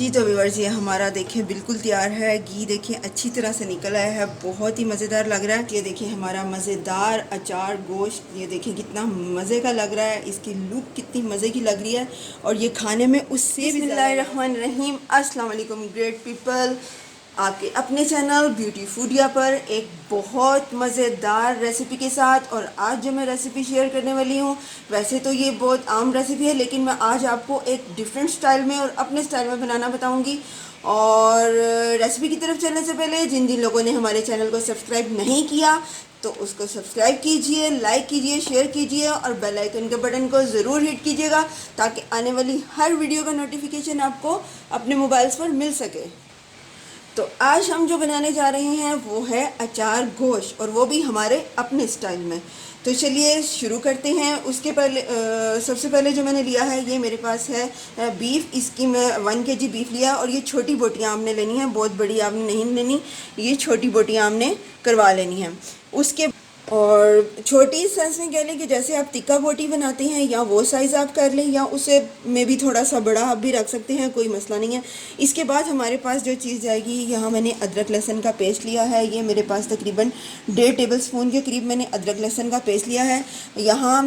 जी तो व्यूअर्स, ये हमारा देखिए बिल्कुल तैयार है। घी देखिए अच्छी तरह से निकल आया है, बहुत ही मज़ेदार लग रहा है। ये देखिए हमारा मज़ेदार अचार गोश्त, ये देखिए कितना मज़े का लग रहा है, इसकी लुक कितनी मज़े की लग रही है और ये खाने में उससे भी बिस्मिल्लाहिर्रहमानिर्रहीम। अस्सलाम वालेकुम ग्रेट पीपल, आपके अपने चैनल ब्यूटी फूडिया पर एक बहुत मज़ेदार रेसिपी के साथ। और आज जो मैं रेसिपी शेयर करने वाली हूँ, वैसे तो ये बहुत आम रेसिपी है, लेकिन मैं आज आपको एक डिफरेंट स्टाइल में और अपने स्टाइल में बनाना बताऊँगी। और रेसिपी की तरफ चलने से पहले जिन जिन लोगों ने हमारे चैनल को सब्सक्राइब नहीं किया तो उसको सब्सक्राइब कीजिए, लाइक कीजिए, शेयर कीजिए और बेल आइकन के बटन को ज़रूर हिट कीजिएगा ताकि आने वाली हर वीडियो का नोटिफिकेशन आपको अपने मोबाइल्स पर मिल सके। तो आज हम जो बनाने जा रहे हैं वो है अचार गोश्त, और वो भी हमारे अपने स्टाइल में। तो चलिए शुरू करते हैं। उसके पहले सबसे पहले जो मैंने लिया है, ये मेरे पास है बीफ। इसकी मैं 1 kg बीफ लिया और ये छोटी बोटियाँ आपने लेनी है, बहुत बड़ी आपने नहीं लेनी, ये छोटी बोटियाँ आपने करवा लेनी है। उसके और छोटी साइज़ में कह लें कि जैसे आप टिक्का बोटी बनाते हैं या वो साइज़ आप कर लें, या उसे में भी थोड़ा सा बड़ा आप भी रख सकते हैं, कोई मसला नहीं है। इसके बाद हमारे पास जो चीज़ जाएगी, यहाँ मैंने अदरक लहसुन का पेस्ट लिया है। ये मेरे पास तकरीबन 1.5 टेबलस्पून के करीब मैंने अदरक लहसुन का पेस्ट लिया है। यहाँ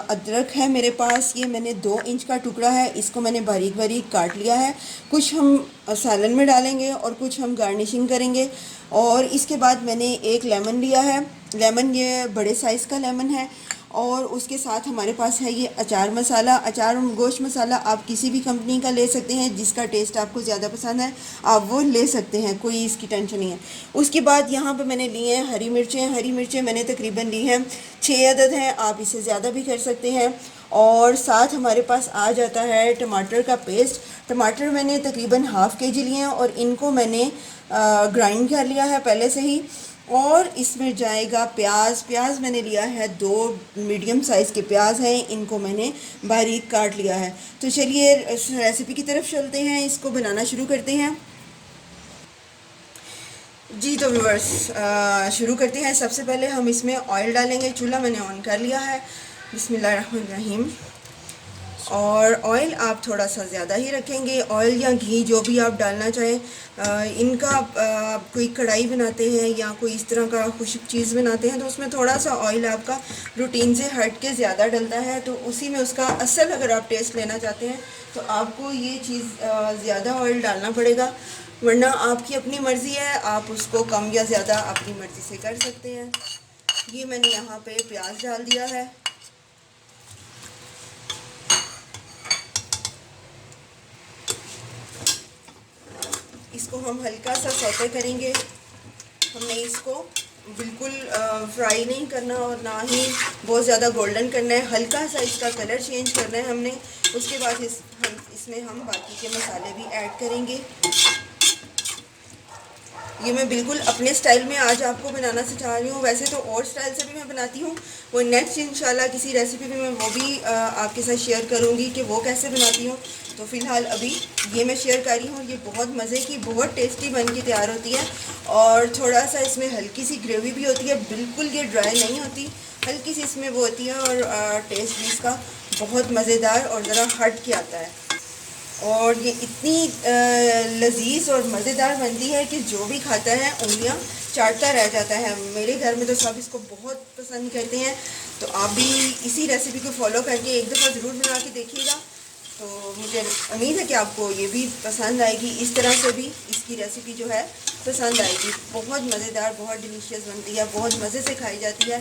अदरक है मेरे पास, ये मैंने 2 इंच का टुकड़ा है, इसको मैंने बारीक बारीक काट लिया है। कुछ हम सालन में डालेंगे और कुछ हम गार्निशिंग करेंगे। और इसके बाद मैंने एक लेमन लिया है, लेमन ये बड़े साइज़ का लेमन है। और उसके साथ हमारे पास है ये अचार मसाला, अचार गोश्त मसाला आप किसी भी कंपनी का ले सकते हैं, जिसका टेस्ट आपको ज़्यादा पसंद है आप वो ले सकते हैं, कोई इसकी टेंशन नहीं है। उसके बाद यहाँ पे मैंने लिए हैं हरी मिर्चें। हरी मिर्चें मैंने तकरीबन ली हैं 6 अदद हैं, आप इसे ज़्यादा भी कर सकते हैं। और साथ हमारे पास आ जाता है टमाटर का पेस्ट। टमाटर मैंने तकरीबन ½ kg लिए हैं और इनको मैंने ग्राइंड कर लिया है पहले से ही। और इसमें जाएगा प्याज। प्याज मैंने लिया है 2 मीडियम साइज़ के प्याज हैं, इनको मैंने बारीक काट लिया है। तो चलिए रेसिपी की तरफ चलते हैं, इसको बनाना शुरू करते हैं। जी तो व्यूअर्स, शुरू करते हैं। सबसे पहले हम इसमें ऑयल डालेंगे। चूल्हा मैंने ऑन कर लिया है। बिस्मिल्लाहिर्रहमानिर्रहीम। और ऑयल आप थोड़ा सा ज़्यादा ही रखेंगे, ऑयल या घी जो भी आप डालना चाहें। इनका कोई कढ़ाई बनाते हैं या कोई इस तरह का खुश्क चीज़ बनाते हैं तो उसमें थोड़ा सा ऑयल आपका रूटीन से हट के ज़्यादा डलता है, तो उसी में उसका असल अगर आप टेस्ट लेना चाहते हैं तो आपको ये चीज़ ज़्यादा ऑयल डालना पड़ेगा, वरना आपकी अपनी मर्ज़ी है, आप उसको कम या ज़्यादा अपनी मर्ज़ी से कर सकते हैं। ये मैंने यहाँ पे प्याज डाल दिया है। इसको हम हल्का सा सौते करेंगे, हमने इसको बिल्कुल फ्राई नहीं करना और ना ही बहुत ज़्यादा गोल्डन करना है, हल्का सा इसका कलर चेंज करना है हमने। उसके बाद इसमें हम बाकी के मसाले भी ऐड करेंगे। ये मैं बिल्कुल अपने स्टाइल में आज आपको बनाना सिखा रही हूँ, वैसे तो और स्टाइल से भी मैं बनाती हूँ, वो नेक्स्ट इंशाल्लाह किसी रेसिपी में मैं वो भी आपके साथ शेयर करूँगी कि वो कैसे बनाती हूँ। तो फ़िलहाल अभी ये मैं शेयर कर रही हूँ। ये बहुत मज़े की, बहुत टेस्टी बन के तैयार होती है और थोड़ा सा इसमें हल्की सी ग्रेवी भी होती है, बिल्कुल ये ड्राई नहीं होती, हल्की सी इसमें वो होती है। और टेस्ट भी इसका बहुत मज़ेदार और ज़रा हट के आता है। और ये इतनी लजीज और मज़ेदार बनती है कि जो भी खाता है उंगलियां चाटता रह जाता है। मेरे घर में तो सब इसको बहुत पसंद करते हैं, तो आप भी इसी रेसिपी को फॉलो करके एक दफ़ा ज़रूर बना के देखिएगा। तो मुझे उम्मीद है कि आपको ये भी पसंद आएगी, इस तरह से भी इसकी रेसिपी जो है पसंद आएगी। बहुत मज़ेदार, बहुत डिलीशियस बनती है, बहुत मज़े से खाई जाती है।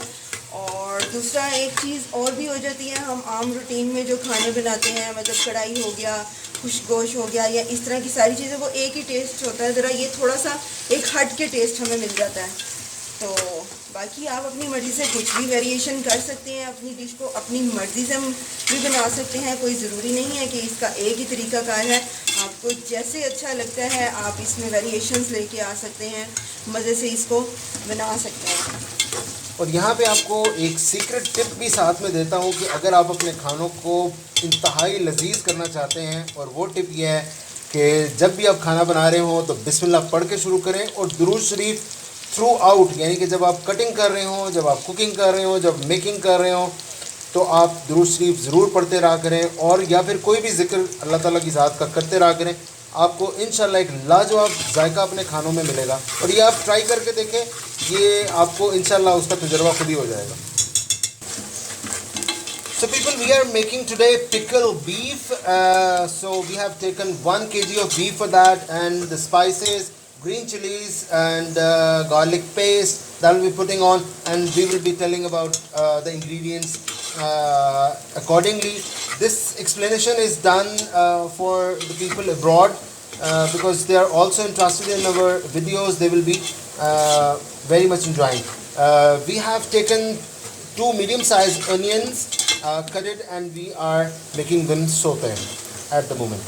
और दूसरा एक चीज़ और भी हो जाती है, हम आम रूटीन में जो खाने बनाते हैं, मतलब कढ़ाई हो गया, खुश्क गोश्त हो गया, या इस तरह की सारी चीज़ें, वो एक ही टेस्ट होता है, ज़रा ये थोड़ा सा एक हट के टेस्ट हमें मिल जाता है। तो बाकी आप अपनी मर्ज़ी से कुछ भी वेरिएशन कर सकते हैं, अपनी डिश को अपनी मर्ज़ी से भी बना सकते हैं, कोई ज़रूरी नहीं है कि इसका एक ही तरीक़ाकार है। आपको जैसे अच्छा लगता है आप इसमें वेरिएशंस लेके आ सकते हैं, मज़े से इसको बना सकते हैं। और यहाँ पे आपको एक सीक्रेट टिप भी साथ में देता हूँ कि अगर आप अपने खानों को इंतहाई लजीज करना चाहते हैं, और वो टिप ये है कि जब भी आप खाना बना रहे हो तो बिस्मिल्लाह पढ़ के शुरू करें और दुरूद शरीफ थ्रू आउट, यानी कि जब आप कटिंग कर रहे हो, जब आप कुकिंग कर रहे हो, जब मेकिंग कर रहे हो, तो आप दुरूद शरीफ ज़रूर पढ़ते रहा करें। और या फिर कोई भी जिक्र अल्लाह ताला की ज़ात का करते रहा करें, आपको इंशाल्लाह एक लाजवाब जायका अपने खानों में मिलेगा। और ये आप ट्राई करके देखें, ये आपको इंशाल्लाह उसका तजुर्बा खुद ही हो जाएगा। So people, we are making today pickle beef. So we have taken 1 kg of beef for that, and the spices, green chilies and garlic paste that we'll be putting on, and we will be telling about the ingredients accordingly. This explanation is done for the people abroad because they are also interested in our videos. They will be very much enjoying. We have taken 2 medium-sized onions, cut it, and we are making them sauté at the moment.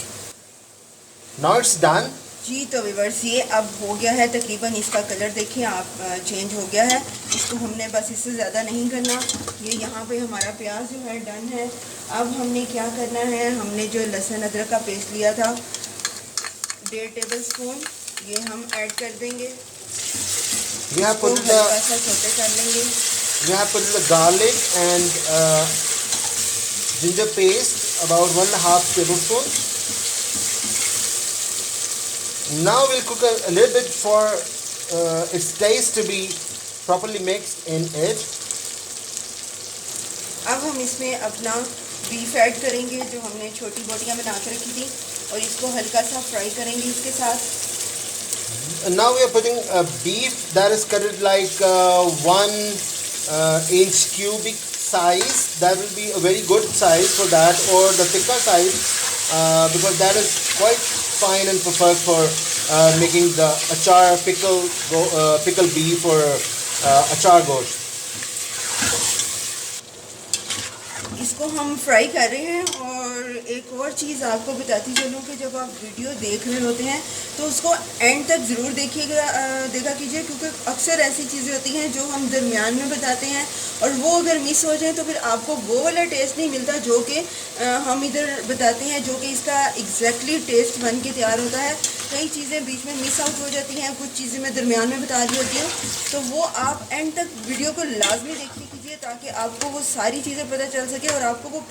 Now it's done. जी तो viewers, ये अब हो गया है तकरीबन, इसका colour देखिए आप चेंज हो गया है। इसको हमने बस इससे ज़्यादा नहीं करना। ये यहाँ पे हमारा प्याज जो है डन है। अब हमने क्या करना है, हमने जो लहसुन अदरक का पेस्ट लिया था 1.5 टेबलस्पून, ये हम ऐड कर देंगे। इसको हल्का सा सौते कर लेंगे। We have put the garlic and ginger paste, about 1.5 tablespoon. Now we'll cook a little bit for its taste to be properly mixed in it. अब हम इसमें अपना बीफ ऐड करेंगे जो हमने छोटी बोटियां बना कर रखी थी, और इसको हल्का सा फ्राई करेंगे इसके साथ। And now we are putting a beef that is cut like 1 inch cubic size. That will be a very good size for that, or the thicker size because that is quite fine and preferred for making the achar pickle beef or achar gosht. इसको हम fry कर रहे हैं। और एक और चीज़ आपको बताती चलूँ कि जब आप वीडियो देख रहे होते हैं तो उसको एंड तक ज़रूर देखा कीजिए, क्योंकि अक्सर ऐसी चीज़ें होती हैं जो हम दरमियान में बताते हैं और वो अगर मिस हो जाए तो फिर आपको वो वाला टेस्ट नहीं मिलता जो कि हम इधर बताते हैं, जो कि इसका एग्जैक्टली टेस्ट बन के तैयार होता है। कई चीज़ें बीच में मिस आउट हो जाती हैं, कुछ चीज़ें मैं दरमियान में बता रही होती हूँ, तो वो आप एंड तक वीडियो को लाजमी देखिए कीजिए ताकि आपको वो सारी चीज़ें पता चल सके और आपको वो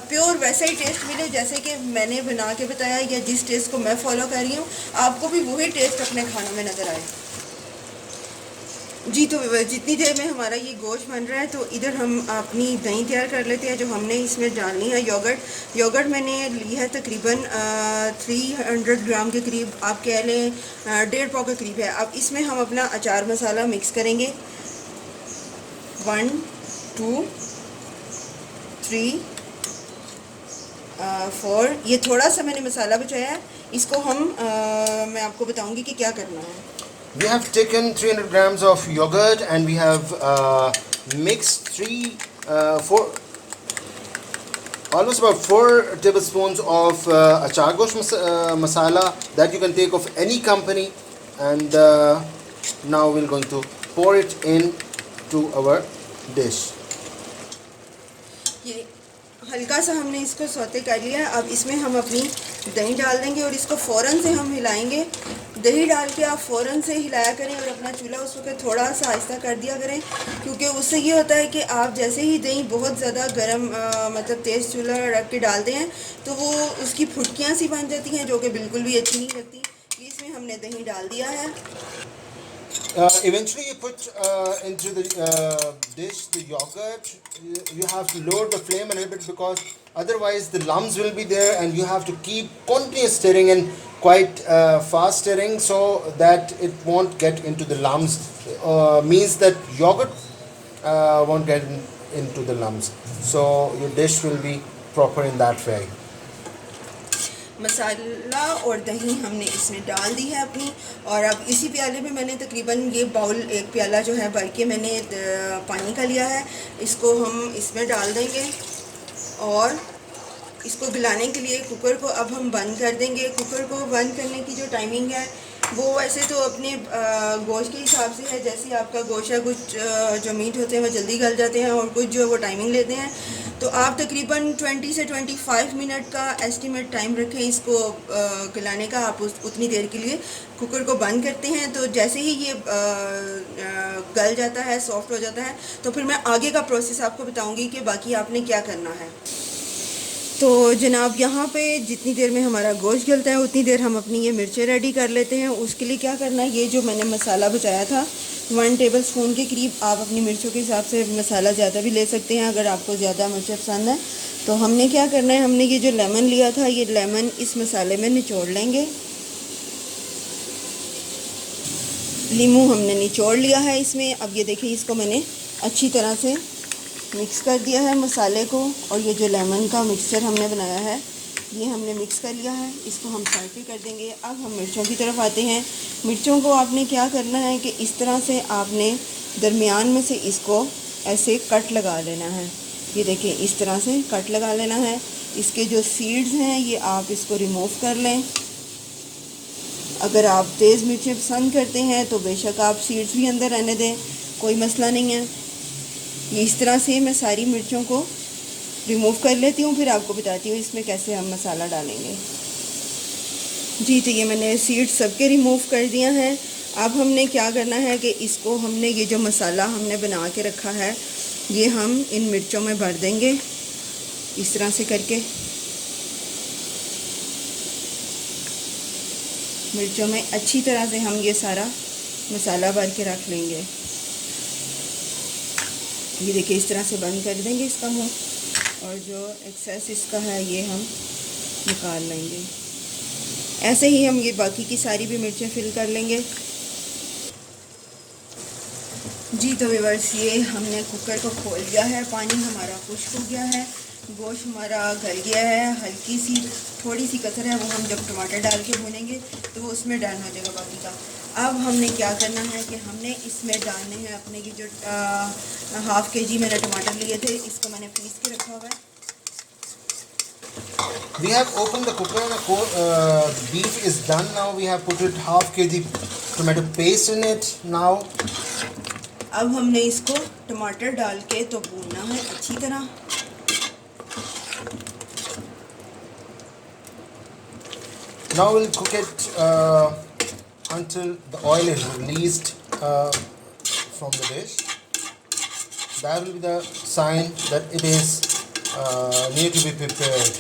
प्योर वैसा ही टेस्ट मिले जैसे कि मैंने बना के बताया, या जिस टेस्ट को मैं फॉलो कर रही हूँ आपको भी वही टेस्ट अपने खानों में नज़र आए। जी तो जितनी देर में हमारा ये गोश्त बन रहा है तो इधर हम अपनी दही तैयार कर लेते हैं जो हमने इसमें डालनी है। योगर्ट मैंने ली है तकरीबन 300 ग्राम के करीब, आप कह लें 1.5 पाव के करीब है। अब इसमें हम अपना अचार मसाला मिक्स करेंगे। 1 2 3 4, ये थोड़ा सा मैंने मसाला बचाया है, इसको हम मैं आपको बताऊंगी कि क्या करना है। We have taken 300 grams of yogurt and we have mixed 4 tablespoons of achar gosht masala that you can take of any company, and now we're going to pour it in to our dish. ये हल्का सा हमने इसको saute कर लिया है। अब इसमें हम अपनी दही डाल देंगे और इसको फ़ौरन से हम हिलाएंगे। दही डाल के आप फ़ौरन से हिलाया करें और अपना चूल्हा उस वक्त थोड़ा सा आहिस्ता कर दिया करें, क्योंकि उससे ये होता है कि आप जैसे ही दही बहुत ज़्यादा गर्म मतलब तेज़ चूल्हा रख के डालते हैं तो वो उसकी फुटकियाँ सी बन जाती हैं जो कि बिल्कुल भी अच्छी नहीं लगती। इसमें हमने दही डाल दिया है। Eventually you put into the dish the yogurt. You have to lower the flame a little bit because otherwise the lumps will be there, and you have to keep continuous stirring and quite fast stirring so that it won't get into the lumps. Means that yogurt won't get into the lumps, so your dish will be proper in that way. मसाला और दही हमने इसमें डाल दी है अपनी, और अब इसी प्याले में मैंने तकरीबन ये बाउल 1 प्याला जो है भर के मैंने पानी का लिया है, इसको हम इसमें डाल देंगे और इसको गलाने के लिए कुकर को अब हम बंद कर देंगे। कुकर को बंद करने की जो टाइमिंग है वो वैसे तो अपने गोश्त के हिसाब से है, जैसे आपका गोश्त है, कुछ जो मीट होते हैं वो जल्दी गल जाते हैं और कुछ जो है वो टाइमिंग लेते हैं। तो आप तकरीबन 20 से 25 मिनट का एस्टिमेट टाइम रखें इसको गलाने का। आप उतनी देर के लिए कुकर को बंद करते हैं, तो जैसे ही ये गल जाता है, सॉफ्ट हो जाता है, तो फिर मैं आगे का प्रोसेस आपको बताऊंगी कि बाकी आपने क्या करना है। तो जनाब यहाँ पे जितनी देर में हमारा गोश्त गलता है उतनी देर हम अपनी ये मिर्चें रेडी कर लेते हैं। उसके लिए क्या करना है, ये जो मैंने मसाला बचाया था 1 टेबलस्पून के करीब, आप अपनी मिर्चों के हिसाब से मसाला ज़्यादा भी ले सकते हैं अगर आपको ज़्यादा मिर्चें पसंद है। तो हमने क्या करना है, हमने ये जो लेमन लिया था ये लेमन इस मसाले में निचोड़ लेंगे। नींबू हमने निचोड़ लिया है इसमें। अब ये देखिए इसको मैंने अच्छी तरह से मिक्स कर दिया है मसाले को, और ये जो लेमन का मिक्सचर हमने बनाया है ये हमने मिक्स कर लिया है। इसको हम साइड पे कर देंगे। अब हम मिर्चों की तरफ आते हैं। मिर्चों को आपने क्या करना है कि इस तरह से आपने दरमियान में से इसको ऐसे कट लगा लेना है। ये देखिए इस तरह से कट लगा लेना है। इसके जो सीड्स हैं ये आप इसको रिमूव कर लें। अगर आप तेज़ मिर्चें पसंद करते हैं तो बेशक आप सीड्स भी अंदर रहने दें, कोई मसला नहीं है। ये इस तरह से मैं सारी मिर्चों को रिमूव कर लेती हूँ, फिर आपको बताती हूँ इसमें कैसे हम मसाला डालेंगे। जी तो ये मैंने सीड्स सबके रिमूव कर दिया है। अब हमने क्या करना है कि इसको हमने ये जो मसाला हमने बना के रखा है ये हम इन मिर्चों में भर देंगे इस तरह से करके। मिर्चों में अच्छी तरह से हम ये सारा मसाला भर के रख लेंगे। ये देखिए इस तरह से बंद कर देंगे इसका मुंह, और जो एक्सेस इसका है ये हम निकाल लेंगे। ऐसे ही हम ये बाकी की सारी भी मिर्चें फिल कर लेंगे। जी तो व्यूअर्स ये हमने कुकर को खोल दिया है, पानी हमारा खुश्क हो गया है, गोश्त हमारा गल गया है। हल्की सी थोड़ी सी कसर है, वो हम जब टमाटर डाल के भूनेंगे तो वो उसमें डन हो जाएगा बाकी का। अब हमने क्या करना है कि हमने इसमें डालने हैं अपने की जो 1/2 kg मैंने टमाटर लिए थे, इसको मैंने पीस के रखा हुआ है। We have opened the cooker and beef is done now. We have put it 1/2 kg tomato paste in it now. अब हमने इसको टमाटर डाल के तो भूनना है अच्छी तरह। Now we'll cook it until the oil is released from the dish. That will be the sign that it is near to be prepared.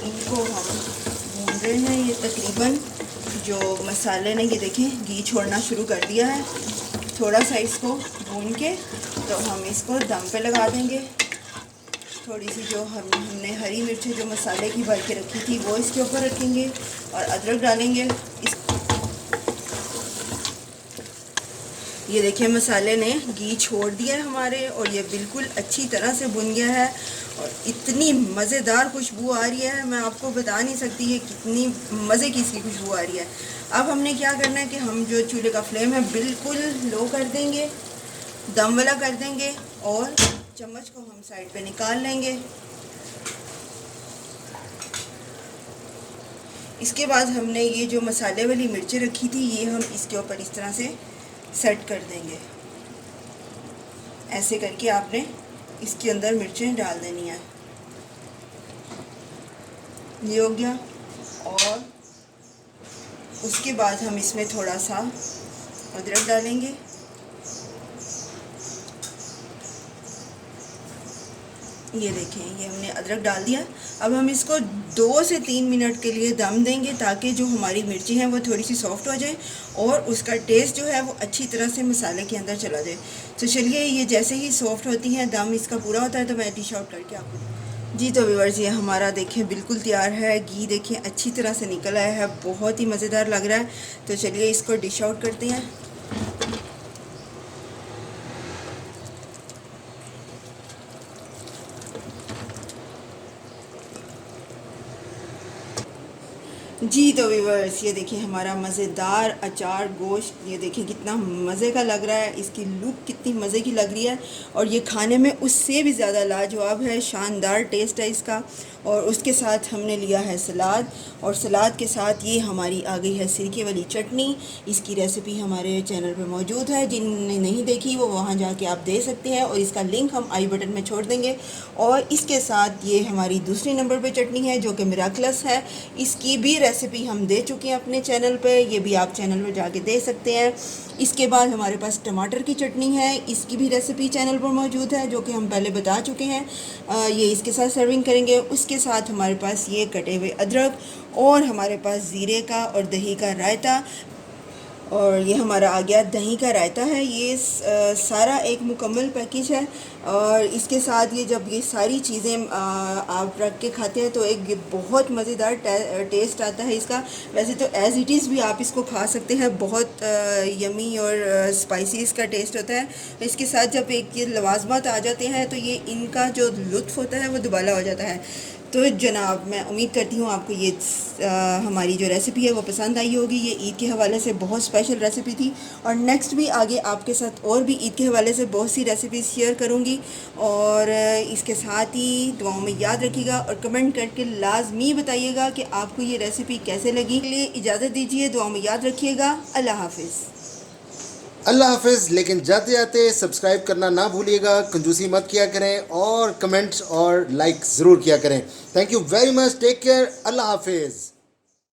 इनको हम भून रहे हैं। ये तकरीबन जो मसाले ने ये देखें घी छोड़ना शुरू कर दिया है। थोड़ा सा इसको भून के तो हम इसको दम पे लगा देंगे। थोड़ी सी जो हमने हरी मिर्चें जो मसाले की भर के रखी थी वो इसके ऊपर रखेंगे और अदरक डालेंगे। ये देखिए मसाले ने घी छोड़ दिया है हमारे, और ये बिल्कुल अच्छी तरह से भुन गया है और इतनी मज़ेदार खुशबू आ रही है, मैं आपको बता नहीं सकती है कितनी मज़े की इसकी खुशबू आ रही है। अब हमने क्या करना है कि हम जो चूल्हे का फ्लेम है बिल्कुल लो कर देंगे, दम वाला कर देंगे, और चम्मच को हम साइड पे निकाल लेंगे। इसके बाद हमने ये जो मसाले वाली मिर्चें रखी थी ये हम इसके ऊपर इस तरह से सेट कर देंगे। ऐसे करके आपने इसके अंदर मिर्चें डाल देनी है। ये हो गया। और उसके बाद हम इसमें थोड़ा सा अदरक डालेंगे। ये देखें ये हमने अदरक डाल दिया। अब हम इसको 2 से 3 मिनट के लिए दम देंगे ताकि जो हमारी मिर्ची है वो थोड़ी सी सॉफ्ट हो जाए और उसका टेस्ट जो है वो अच्छी तरह से मसाले के अंदर चला जाए। तो चलिए ये जैसे ही सॉफ्ट होती हैं, दम इसका पूरा होता है, तो मैं डिश आउट करके आपको। जी तो व्यूअर्स ये हमारा देखें बिल्कुल तैयार है। घी देखें अच्छी तरह से निकल आया है, बहुत ही मज़ेदार लग रहा है। तो चलिए इसको डिश आउट करते हैं। जी तो व्यूअर्स ये देखिए हमारा मज़ेदार अचार गोश्त, ये देखिए कितना मज़े का लग रहा है, इसकी लुक कितनी मज़े की लग रही है, और ये खाने में उससे भी ज़्यादा लाजवाब है। शानदार टेस्ट है इसका। और उसके साथ हमने लिया है सलाद, और सलाद के साथ ये हमारी आ गई है सिरके वाली चटनी। इसकी रेसिपी हमारे चैनल पे मौजूद है, जिनने नहीं देखी वो वहाँ जाके आप दे सकते हैं, और इसका लिंक हम आई बटन में छोड़ देंगे। और इसके साथ ये हमारी दूसरी नंबर पे चटनी है जो कि मिराकलस है। इसकी भी रेसिपी हम दे चुके हैं अपने चैनल पे, ये भी आप चैनल पे जाके दे सकते हैं। इसके बाद हमारे पास टमाटर की चटनी है, इसकी भी रेसिपी चैनल पर मौजूद है जो कि हम पहले बता चुके हैं। ये इसके साथ सर्विंग करेंगे। उसके साथ हमारे पास ये कटे हुए अदरक और हमारे पास ज़ीरे का और दही का रायता, और ये हमारा आ गया दही का रायता है। ये सारा एक मुकम्मल पैकेज है। और इसके साथ ये जब ये सारी चीज़ें आप रख के खाते हैं तो एक बहुत मज़ेदार टेस्ट आता है इसका। वैसे तो एज़ इट इज़ भी आप इसको खा सकते हैं, बहुत यमी और स्पाइसी इसका टेस्ट होता है। इसके साथ जब एक ये लवाजमात आ जाते हैं तो ये इनका जो लुत्फ़ होता है वो दुबाला हो जाता है। तो जनाब, मैं उम्मीद करती हूँ आपको ये हमारी जो रेसिपी है वो पसंद आई होगी। ये ईद के हवाले से बहुत स्पेशल रेसिपी थी, और नेक्स्ट भी आगे आपके साथ और भी ईद के हवाले से बहुत सी रेसिपीज़ शेयर करूँगी। और इसके साथ ही दुआओं में याद रखिएगा और कमेंट करके लाजमी बताइएगा कि आपको ये रेसिपी कैसे लगी। के लिए इजाज़त दीजिए, दुआओं में याद रखिएगा। अल्लाह हाफिज़। अल्लाह हाफिज़। लेकिन जाते जाते सब्सक्राइब करना ना भूलिएगा, कंजूसी मत किया करें, और कमेंट्स और लाइक ज़रूर किया करें। Thank you very much, take care, अल्लाह हाफिज़।